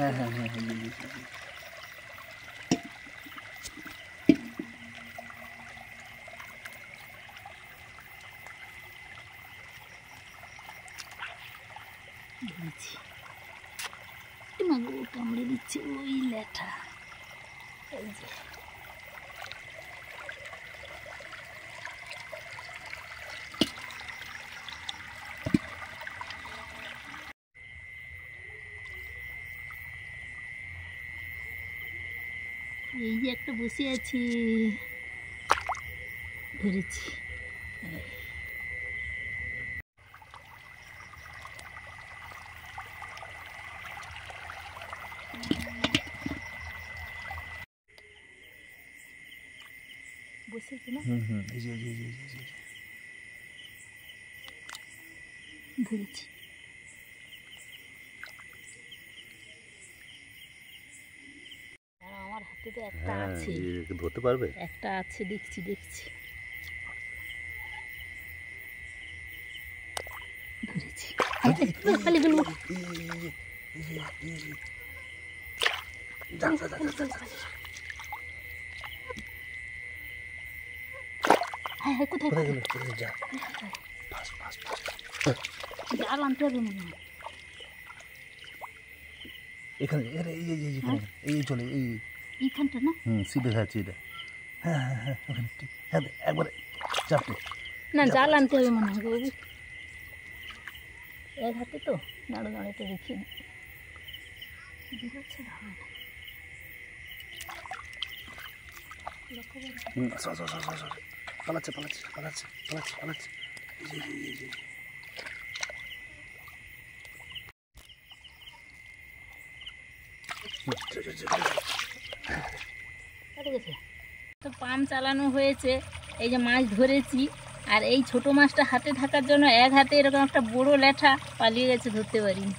হ্যাঁ হ্যাঁ হ্যাঁ কামড়ে দিচ্ছে ওই ল্যাঠা। এই যে এই যে একটা বসে আছি, ধরেছি। বসেছি না, ধরেছি। আমার হাতে তো একটা আছে, ধরতে পারবে? একটা আছে, দেখছি দেখছি, ধরেছি। কোথায় জাল আনতে হবে মনে হয়। এখানে এই চলে এইখানটা না, সিধে যাচ্ছে এটা। হ্যাঁ হ্যাঁ হ্যাঁ ওখানে ঠিক, হ্যাঁ একবারে চাপটে না, জাল আনতে হবে মনে হয় বাবু। এক হাতে তো দাঁড়ো দাঁড়াতে দেখি বেরোচ্ছে না, হয় না। পালাচ্ছে পালাচ্ছে পালাচ্ছে পালাচ্ছে পালাচ্ছে। তো পাম্প চালানো হয়েছে, এই যে মাছ ধরেছি। আর এই ছোট মাছটা হাতে থাকার জন্য এক হাতে এরকম একটা বড় ল্যাঠা পালিয়ে গেছে, ধরতে পারিনি।